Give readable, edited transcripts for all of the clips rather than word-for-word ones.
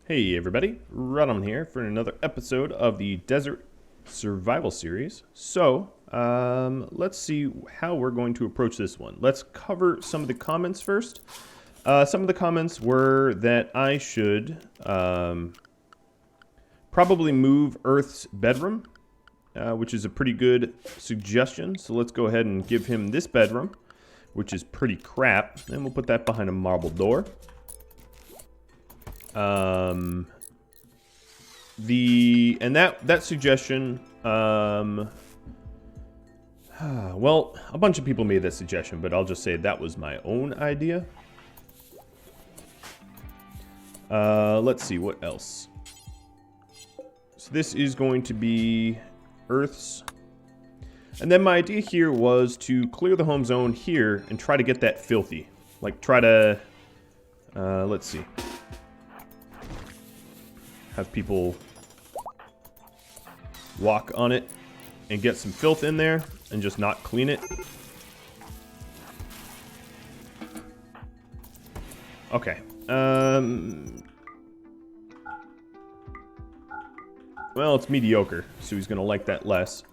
Hey everybody, Rodham here for another episode of the Desert Survival Series. So, let's see how we're going to approach this one. Let's cover some of the comments first. Some of the comments were that I should probably move Earth's bedroom, which is a pretty good suggestion. So let's go ahead and give him this bedroom, which is pretty crap, and we'll put that behind a marble door. That suggestion, well, a bunch of people made that suggestion, but I'll just say that was my own idea. Let's see, what else? So this is going to be Earth's. And then my idea here was to clear the home zone here and try to get that filthy. Like, try to, let's see. Have people walk on it and get some filth in there and just not clean it. Okay. Well, it's mediocre, so he's gonna like that less.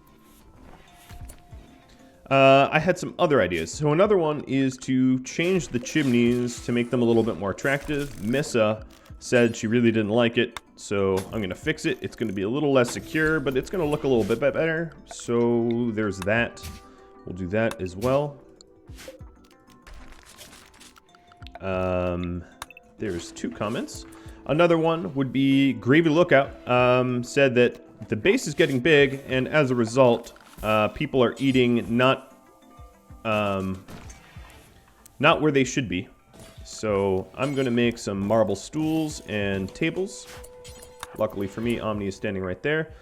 I had some other ideas. So another one is to change the chimneys to make them a little bit more attractive. Missa said she really didn't like it, so I'm gonna fix it. It's gonna be a little less secure, but it's gonna look a little bit better. So there's that. We'll do that as well. There's two comments. Another one would be Gravy Lookout said that the base is getting big, and as a result, people are eating not where they should be. So I'm going to make some marble stools and tables. Luckily for me, Omni is standing right there.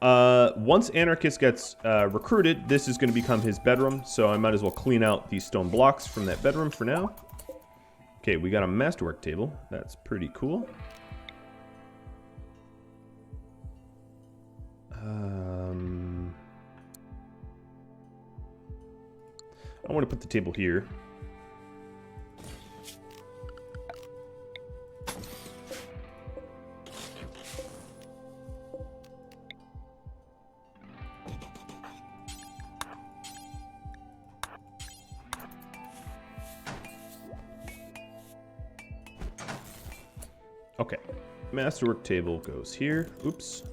Once Anarchist gets recruited, this is going to become his bedroom. So I might as well clean out these stone blocks from that bedroom for now. Okay, we got a masterwork table. That's pretty cool. I want to put the table here. Okay, masterwork table goes here. Oops.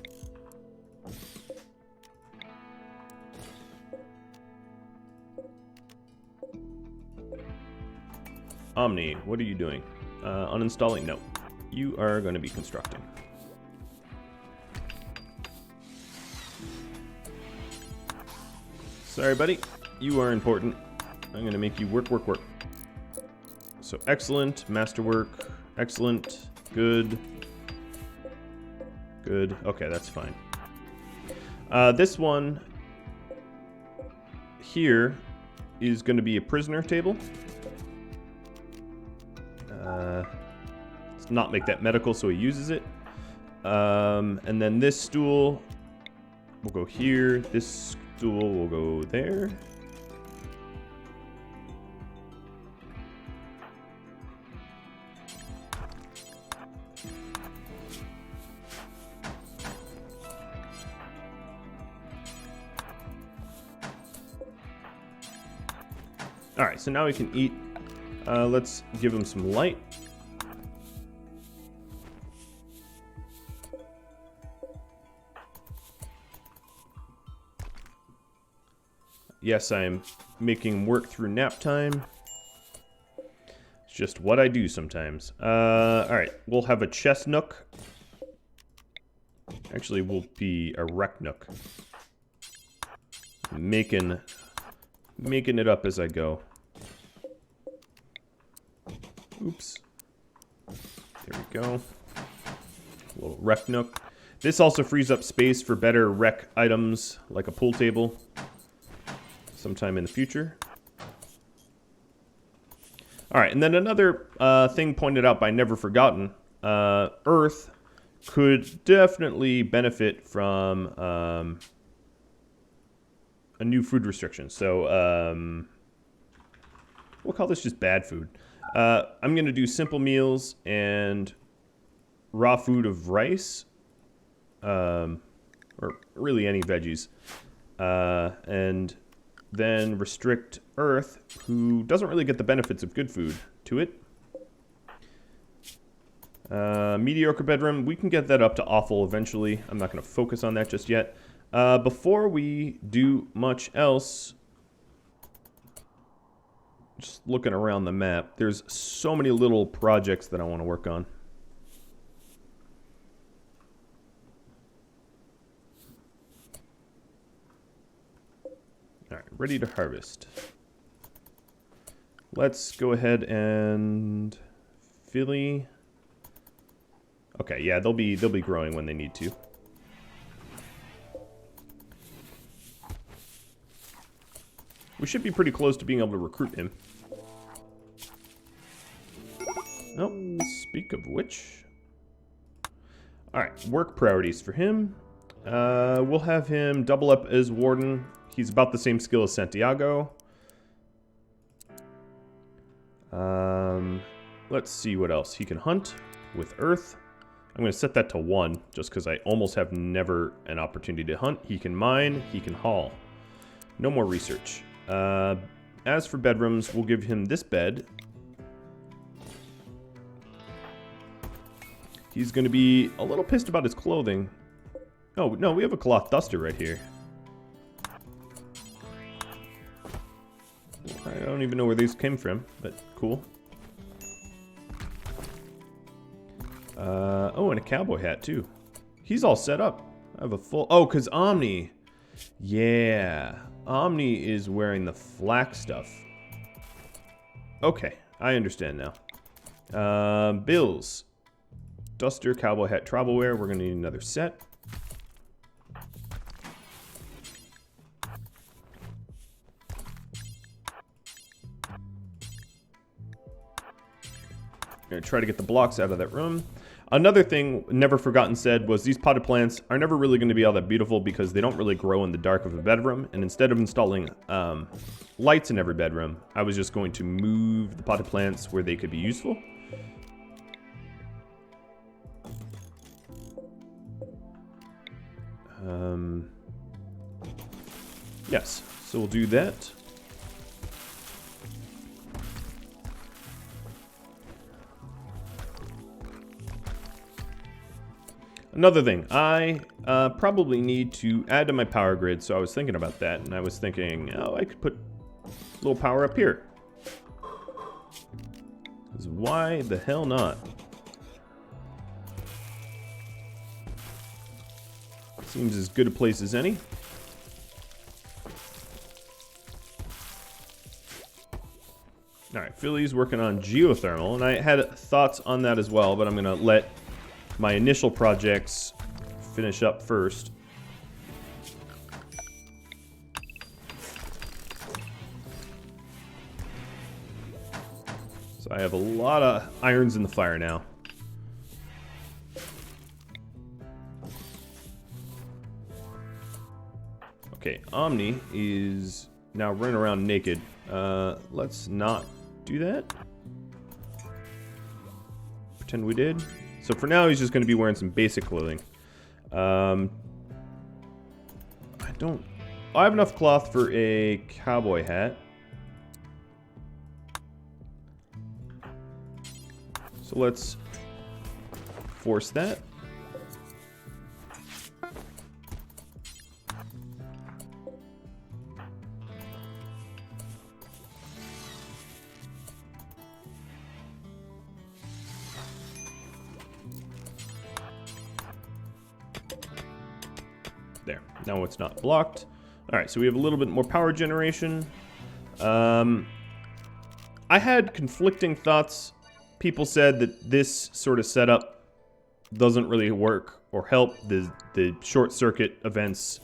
Omni, what are you doing? Uninstalling? No. You are going to be constructing. Sorry, buddy. You are important. I'm going to make you work. So excellent, masterwork, excellent. Good. Good. Okay, that's fine. This one here is going to be a prisoner table. Let's not make that medical, so he uses it. And then this stool will go here. This stool will go there. Alright, so now we can eat. Let's give him some light. Yes, I am making work through nap time. It's just what I do sometimes. Alright, we'll have a chest nook. Actually, we'll be a wreck nook. Making it up as I go. Oops. There we go. A little rec nook. This also frees up space for better rec items, like a pool table, sometime in the future. Alright, and then another thing pointed out by Never Forgotten. Earth could definitely benefit from a new food restriction. So, we'll call this just bad food. I'm going to do simple meals and raw food of rice, or really any veggies, and then restrict Earth, who doesn't really get the benefits of good food, to it. Mediocre bedroom, we can get that up to awful eventually. I'm not going to focus on that just yet. Before we do much else, just looking around the map, there's so many little projects that I want to work on. Alright, ready to harvest. Let's go ahead and Philly. Okay, yeah, they'll be growing when they need to. We should be pretty close to being able to recruit him. Oh, speak of which. Alright, work priorities for him. We'll have him double up as warden. He's about the same skill as Santiago. Let's see what else. He can hunt with Earth. I'm going to set that to 1, just because I almost have never an opportunity to hunt. He can mine, he can haul. No more research. As for bedrooms, we'll give him this bed. He's going to be a little pissed about his clothing. Oh, no, we have a cloth duster right here. I don't even know where these came from, but cool. Oh, and a cowboy hat, too. He's all set up. I have a full... Oh, because Omni. Yeah. Omni is wearing the flak stuff. Okay, I understand now. Bills. Duster, cowboy hat, travel wear. We're going to need another set. Gonna try to get the blocks out of that room. Another thing never forgotten said was these potted plants are never really going to be all that beautiful because they don't really grow in the dark of a bedroom. And instead of installing lights in every bedroom, I was just going to move the potted plants where they could be useful. Yes, so we'll do that. Another thing, I probably need to add to my power grid, so I was thinking about that, and I was thinking, oh, I could put a little power up here. 'Cause why the hell not? Seems as good a place as any. Alright, Philly's working on geothermal, and I had thoughts on that as well, but I'm going to let my initial projects finish up first. So I have a lot of irons in the fire now. Okay, Omni is now running around naked. Let's not do that. Pretend we did. So for now, he's just going to be wearing some basic clothing. I have enough cloth for a cowboy hat. So let's force that. There. Now it's not blocked. Alright, so we have a little bit more power generation. I had conflicting thoughts. People said that this sort of setup doesn't really work or help. The short circuit events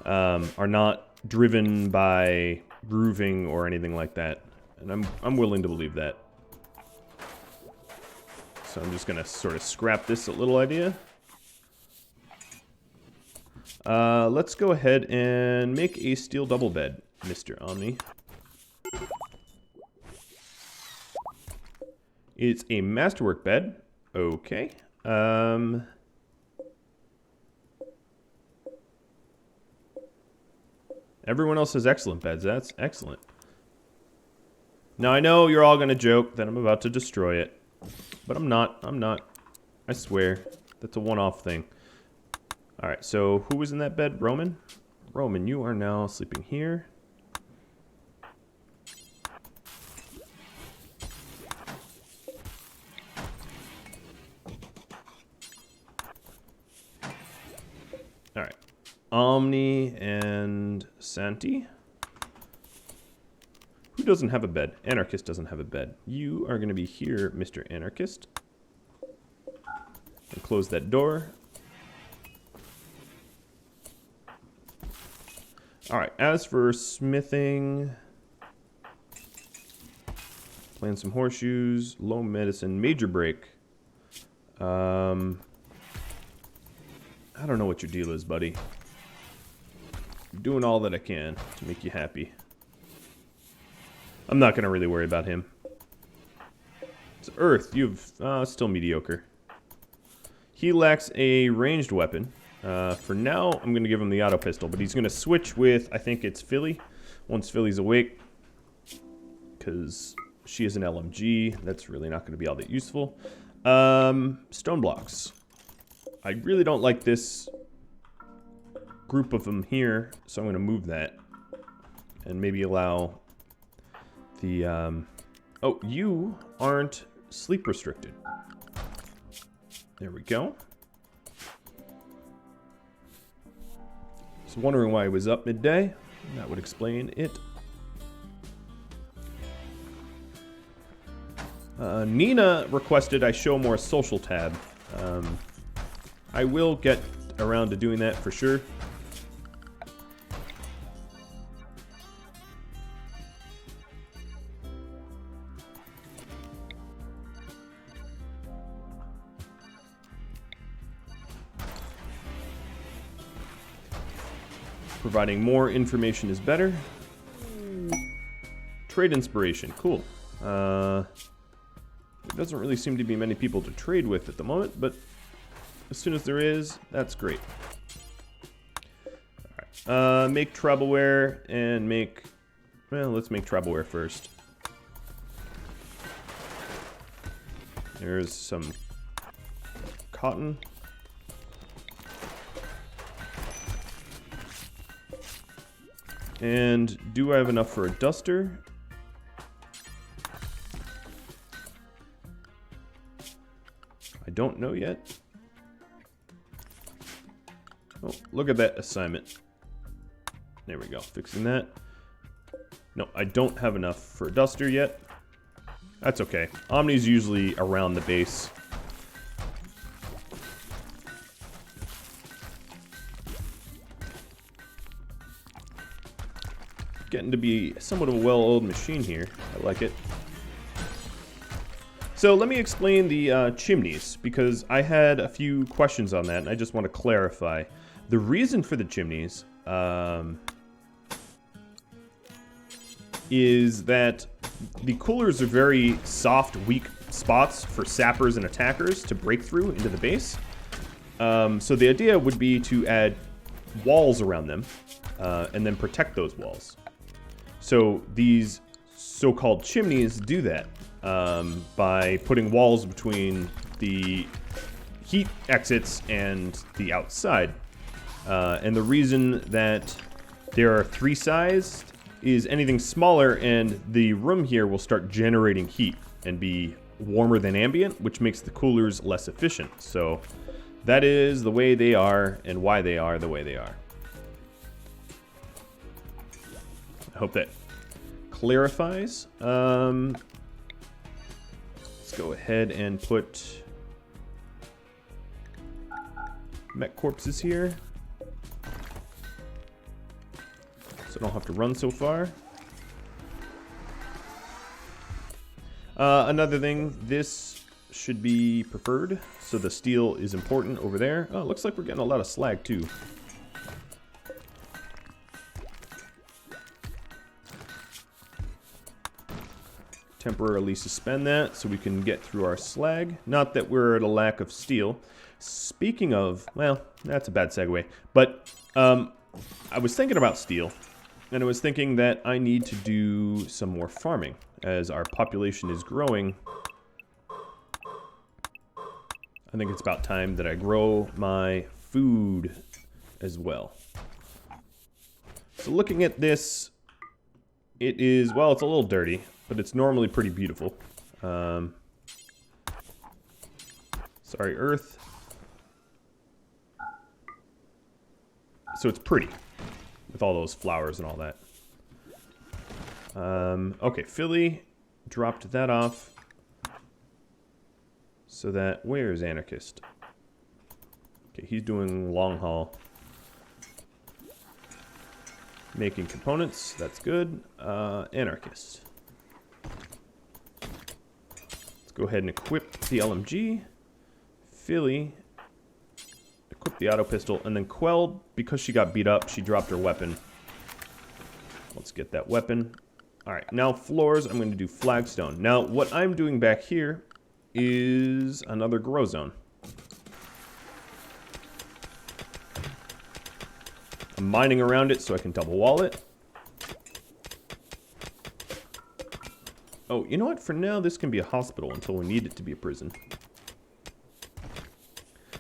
are not driven by grooving or anything like that. And I'm willing to believe that. So I'm just going to sort of scrap this little idea. Let's go ahead and make a steel double bed, Mr. Omni. It's a masterwork bed. Okay. Everyone else has excellent beds. That's excellent. Now, I know you're all going to joke that I'm about to destroy it. But I'm not. I'm not. I swear. That's a one-off thing. Alright, so who was in that bed? Roman? Roman, you are now sleeping here. Alright. Omni and Santi. Who doesn't have a bed? Anarchist doesn't have a bed. You are going to be here, Mr. Anarchist. And close that door. Alright, as for smithing... Playing some horseshoes, low medicine, major break. I don't know what your deal is, buddy. I'm doing all that I can to make you happy. I'm not going to really worry about him. It's Earth. You've still mediocre. He lacks a ranged weapon. For now, I'm going to give him the auto pistol, but he's going to switch with, I think it's Philly. Once Philly's awake. Because she is an LMG. That's really not going to be all that useful. Stone blocks. I really don't like this group of them here, so I'm going to move that. And maybe allow the... Oh, you aren't sleep restricted. There we go. I was wondering why he was up midday. That would explain it. Nina requested I show more social tab. I will get around to doing that for sure. Providing more information is better. Trade inspiration, cool. There doesn't really seem to be many people to trade with at the moment, but as soon as there is, that's great. Alright, make travelware and make... Well, let's make travelware first. There's some cotton. And do I have enough for a duster? I don't know yet. Oh, look at that assignment. There we go, fixing that. No, I don't have enough for a duster yet. That's okay. Omni's usually around the base. Getting to be somewhat of a well-oiled machine here. I like it. So let me explain the chimneys, because I had a few questions on that, and I just want to clarify. The reason for the chimneys is that the coolers are very soft, weak spots for sappers and attackers to break through into the base. So the idea would be to add walls around them, and then protect those walls. So these so-called chimneys do that by putting walls between the heat exits and the outside. And the reason that there are 3 sized is anything smaller and the room here will start generating heat and be warmer than ambient, which makes the coolers less efficient. So that is the way they are and why they are the way they are. I hope that clarifies. Let's go ahead and put mech corpses here, so I don't have to run so far. Another thing, this should be preferred, so the steel is important over there. Oh, it looks like we're getting a lot of slag too. temporarily suspend that so we can get through our slag. Not that we're at a lack of steel. Speaking of, well, that's a bad segue. But I was thinking about steel, and I was thinking that I need to do some more farming as our population is growing. I think it's about time that I grow my food as well. So looking at this, it is, well, it's a little dirty, but it's normally pretty beautiful. Sorry, Earth. So it's pretty with all those flowers and all that. Okay, Philly dropped that off. So that, where is Anarchist? Okay, he's doing long haul. Making components, that's good. Anarchist. Let's go ahead and equip the LMG. Philly, equip the auto pistol, and then Quell, because she got beat up, she dropped her weapon. Let's get that weapon. Alright, now floors, I'm going to do flagstone. Now, what I'm doing back here is another grow zone. I'm mining around it so I can double wall it. Oh, you know what? For now, this can be a hospital until we need it to be a prison.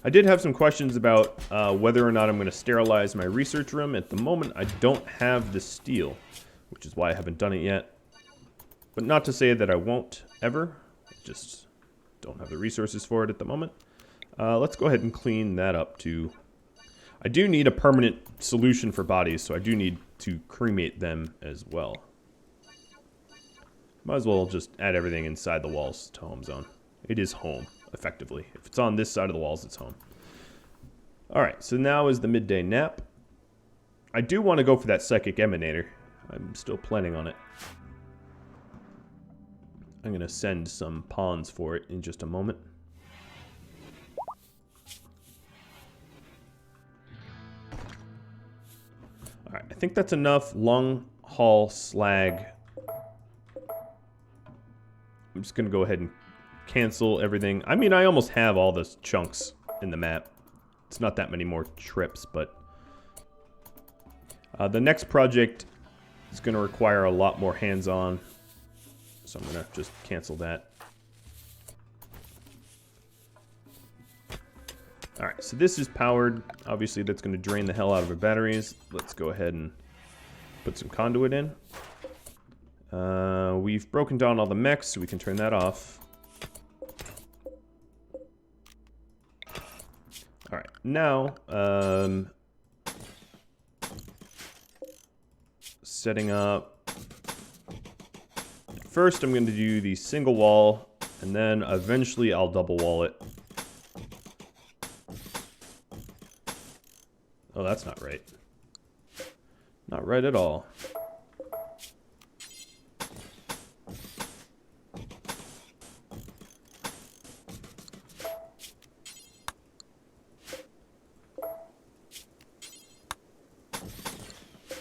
I did have some questions about whether or not I'm going to sterilize my research room. At the moment, I don't have the steel, which is why I haven't done it yet. But not to say that I won't ever. I just don't have the resources for it at the moment. Let's go ahead and clean that up too. I do need a permanent solution for bodies, so I do need to cremate them as well. Might as well just add everything inside the walls to home zone. It is home, effectively. If it's on this side of the walls, it's home. Alright, so now is the midday nap. I do want to go for that psychic emanator. I'm still planning on it. I'm going to send some pawns for it in just a moment. Alright, I think that's enough long haul slag. I'm just going to go ahead and cancel everything. I mean, I almost have all the chunks in the map. It's not that many more trips, but the next project is going to require a lot more hands-on. So I'm going to just cancel that. Alright, so this is powered. Obviously, that's going to drain the hell out of our batteries. Let's go ahead and put some conduit in. We've broken down all the mechs, so we can turn that off. Alright, now, setting up. First, I'm going to do the single wall, and then eventually I'll double wall it. Oh, that's not right. Not right at all.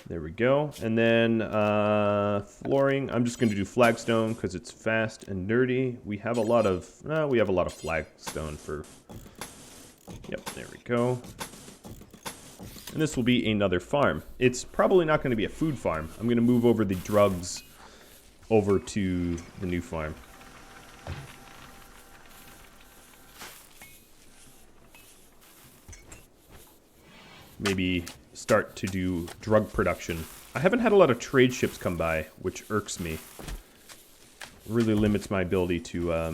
There we go. And then flooring, I'm just going to do flagstone because it's fast and dirty. We have a lot of flagstone for. Yep, there we go. And this will be another farm. It's probably not going to be a food farm. I'm going to move over the drugs over to the new farm. Maybe start to do drug production. I haven't had a lot of trade ships come by, which irks me. Really limits my ability to, I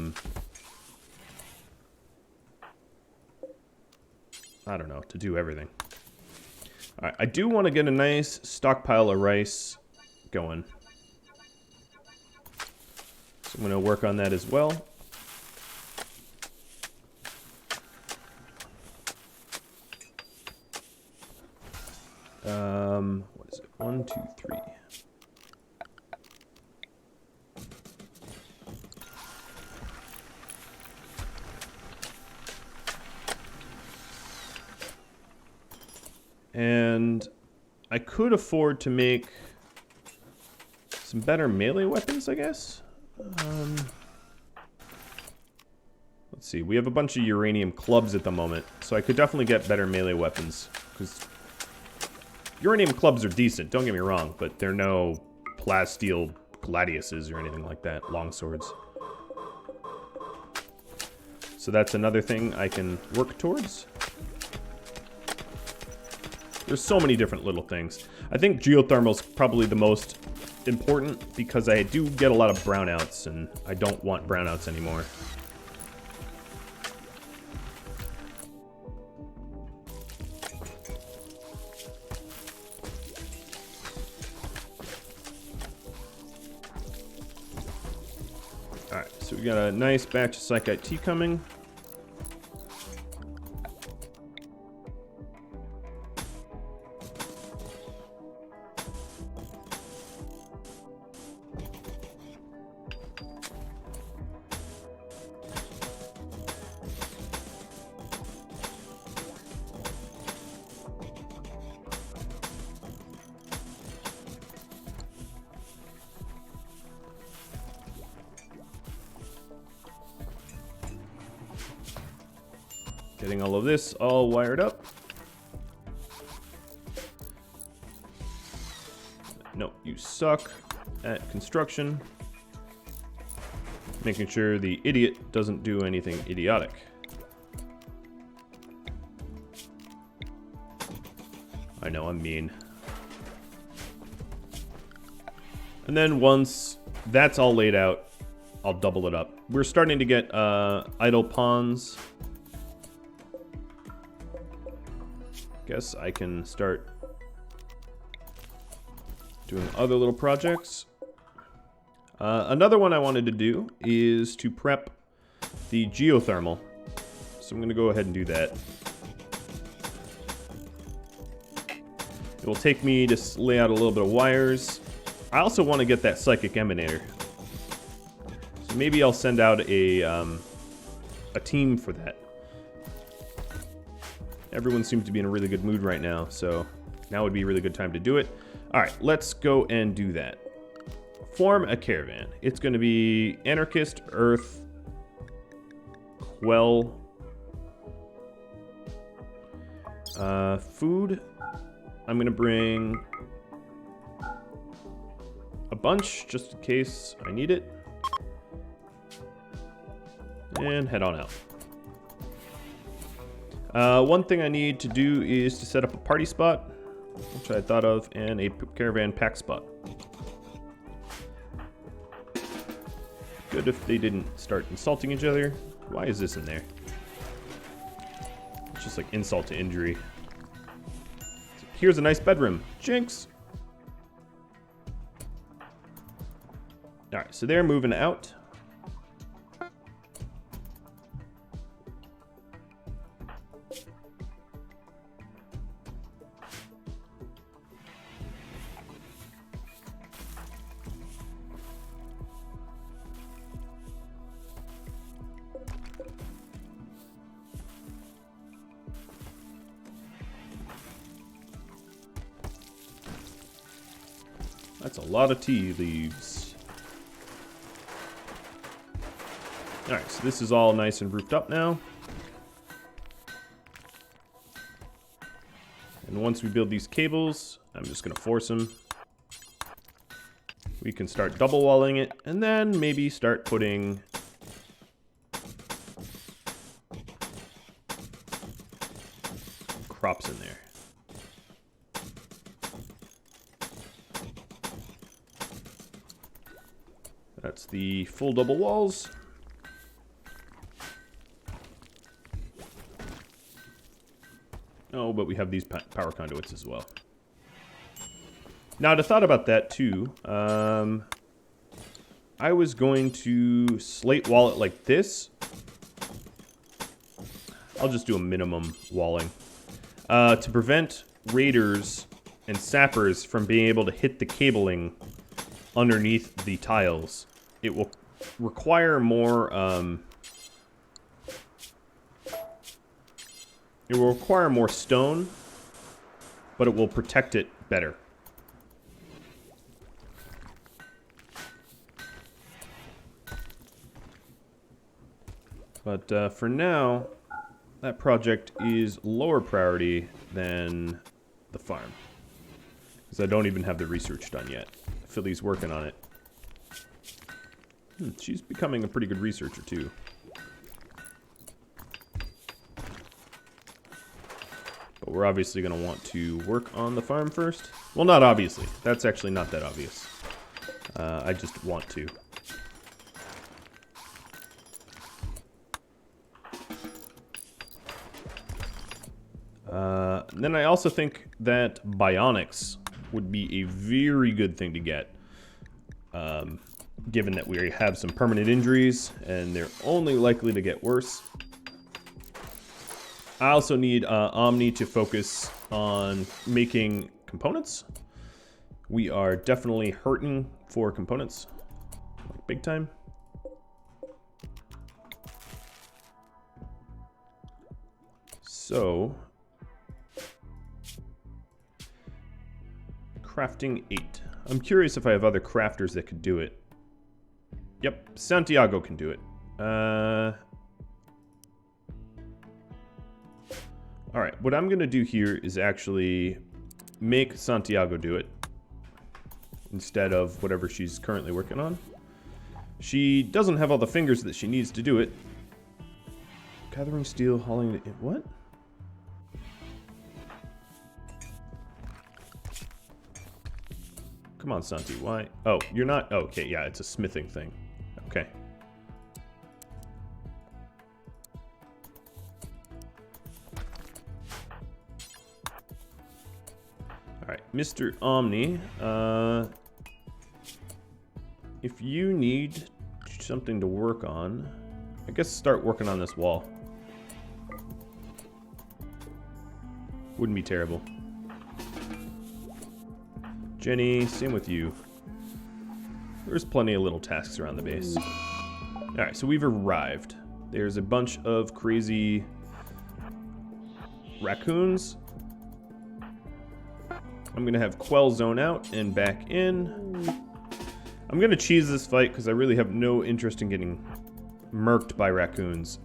don't know, to do everything. Alright, I do want to get a nice stockpile of rice going. So I'm going to work on that as well. What is it? 1, 2, 3. And I could afford to make some better melee weapons, I guess. Let's see. We have a bunch of uranium clubs at the moment, so I could definitely get better melee weapons. Because uranium clubs are decent, don't get me wrong, but they're no plasteel gladiuses or anything like that, longswords. So that's another thing I can work towards. There's so many different little things. I think geothermal's probably the most important because I do get a lot of brownouts, and I don't want brownouts anymore. Alright, so we got a nice batch of Psychite tea coming. Getting all of this all wired up. No, you suck at construction. Making sure the idiot doesn't do anything idiotic. I know, I'm mean. And then once that's all laid out, I'll double it up. We're starting to get idle pawns. Guess I can start doing other little projects. Another one I wanted to do is to prep the geothermal. So I'm going to go ahead and do that. It will take me to lay out a little bit of wires. I also want to get that psychic emanator. So maybe I'll send out a team for that. Everyone seems to be in a really good mood right now, so now would be a really good time to do it. All right, let's go and do that. Form a caravan. It's going to be anarchist, earth, quell, food. I'm going to bring a bunch just in case I need it. And head on out. One thing I need to do is to set up a party spot, which I thought of, and a caravan pack spot. Good if they didn't start insulting each other. Why is this in there? It's just like insult to injury. So here's a nice bedroom. Jinx! Alright, so they're moving out. That's a lot of tea leaves. Alright, so this is all nice and roofed up now. And once we build these cables, I'm just going to force them. We can start double walling it, and then maybe start putting crops in there. That's the full double walls. Oh, but we have these power conduits as well. Now, I thought about that too. I was going to slate wall it like this. I'll just do a minimum walling. To prevent raiders and sappers from being able to hit the cabling underneath the tiles. It will require more, it will require more stone, but it will protect it better. But for now, that project is lower priority than the farm. Because I don't even have the research done yet. Philly's working on it. She's becoming a pretty good researcher, too. But we're obviously going to want to work on the farm first. Well, not obviously. That's actually not that obvious. I just want to. Then I also think that bionics would be a very good thing to get. Given that we have some permanent injuries, and they're only likely to get worse. I also need Omni to focus on making components. We are definitely hurting for components. Like big time. So... crafting 8. I'm curious if I have other crafters that could do it. Yep, Santiago can do it. Alright, what I'm going to do here is actually make Santiago do it. Instead of whatever she's currently working on. She doesn't have all the fingers that she needs to do it. Gathering steel, hauling it. What? Come on, Santi, why? Oh, you're not? Oh, okay, yeah, it's a smithing thing. Okay. Alright, Mr. Omni, if you need something to work on, I guess start working on this wall. Wouldn't be terrible. Jenny, same with you. There's plenty of little tasks around the base. Alright, so we've arrived. There's a bunch of crazy raccoons. I'm gonna have Quell zone out and back in. I'm gonna cheese this fight because I really have no interest in getting murked by raccoons.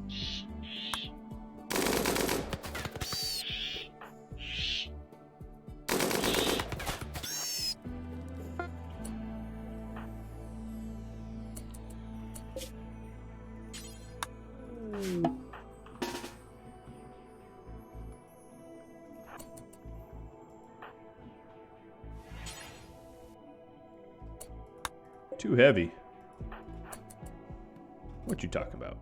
Too heavy. What you talking about?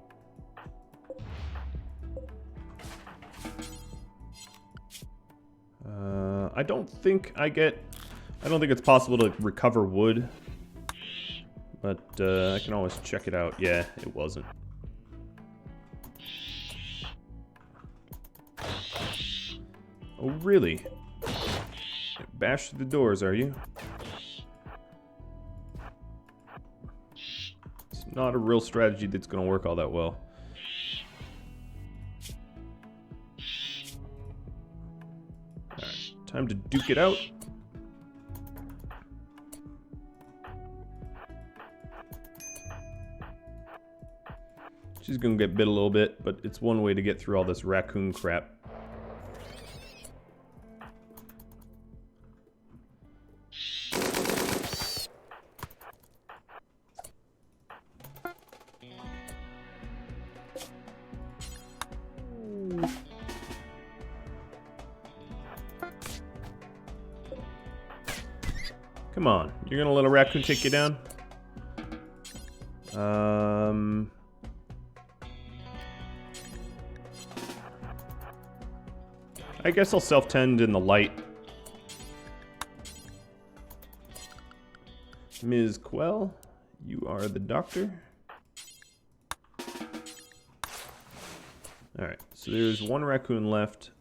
I don't think it's possible to recover wood. But I can always check it out. Yeah, it wasn't. Oh, really? Bash through the doors, are you? It's not a real strategy that's going to work all that well. Alright, time to duke it out. She's going to get bit a little bit, but it's one way to get through all this raccoon crap. Come on, you're gonna let a raccoon take you down? I guess I'll self-tend in the light. Ms. Quell, you are the doctor. Alright, so there's one raccoon left.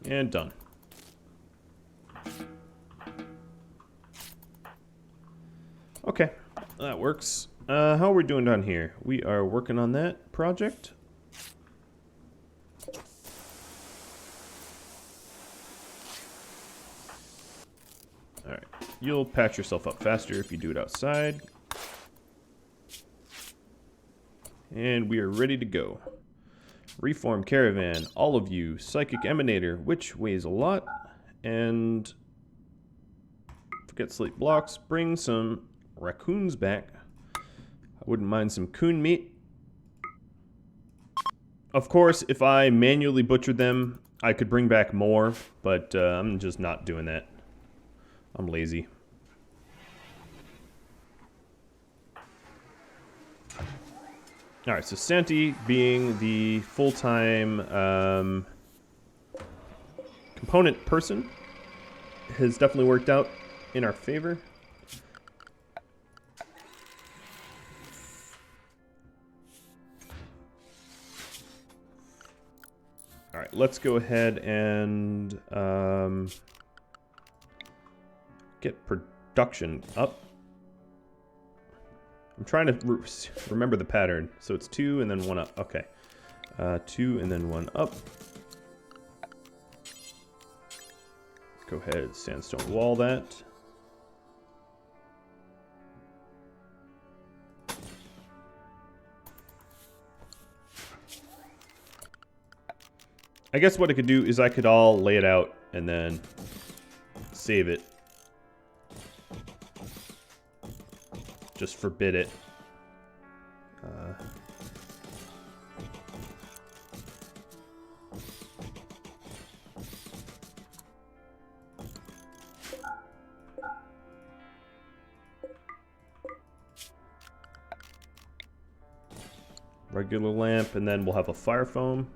And done. Okay, that works. How are we doing down here? We are working on that project. Alright, you'll patch yourself up faster if you do it outside. And we are ready to go. Reform Caravan, all of you. Psychic Emanator, which weighs a lot. And forget slate blocks. Bring some raccoons back. I wouldn't mind some coon meat. Of course, if I manually butchered them, I could bring back more, but I'm just not doing that. I'm lazy. Alright, so Santi being the full-time component person has definitely worked out in our favor. Alright, let's go ahead and get production up. I'm trying to remember the pattern. So it's 2 and then 1 up. Okay. 2 and then 1 up. Go ahead, sandstone wall that. I guess what I could do is I could all lay it out and then save it. Just forbid it. Regular lamp, and then we'll have a fire foam.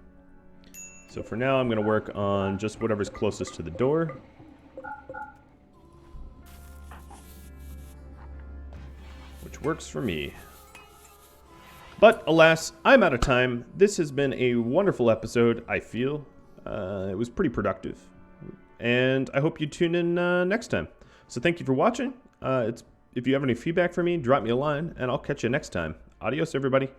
So for now, I'm going to work on just whatever's closest to the door. Works for me. But alas, I'm out of time. This has been a wonderful episode, I feel. It was pretty productive. And I hope you tune in next time. So thank you for watching. If you have any feedback for me, drop me a line, and I'll catch you next time. Adios, everybody.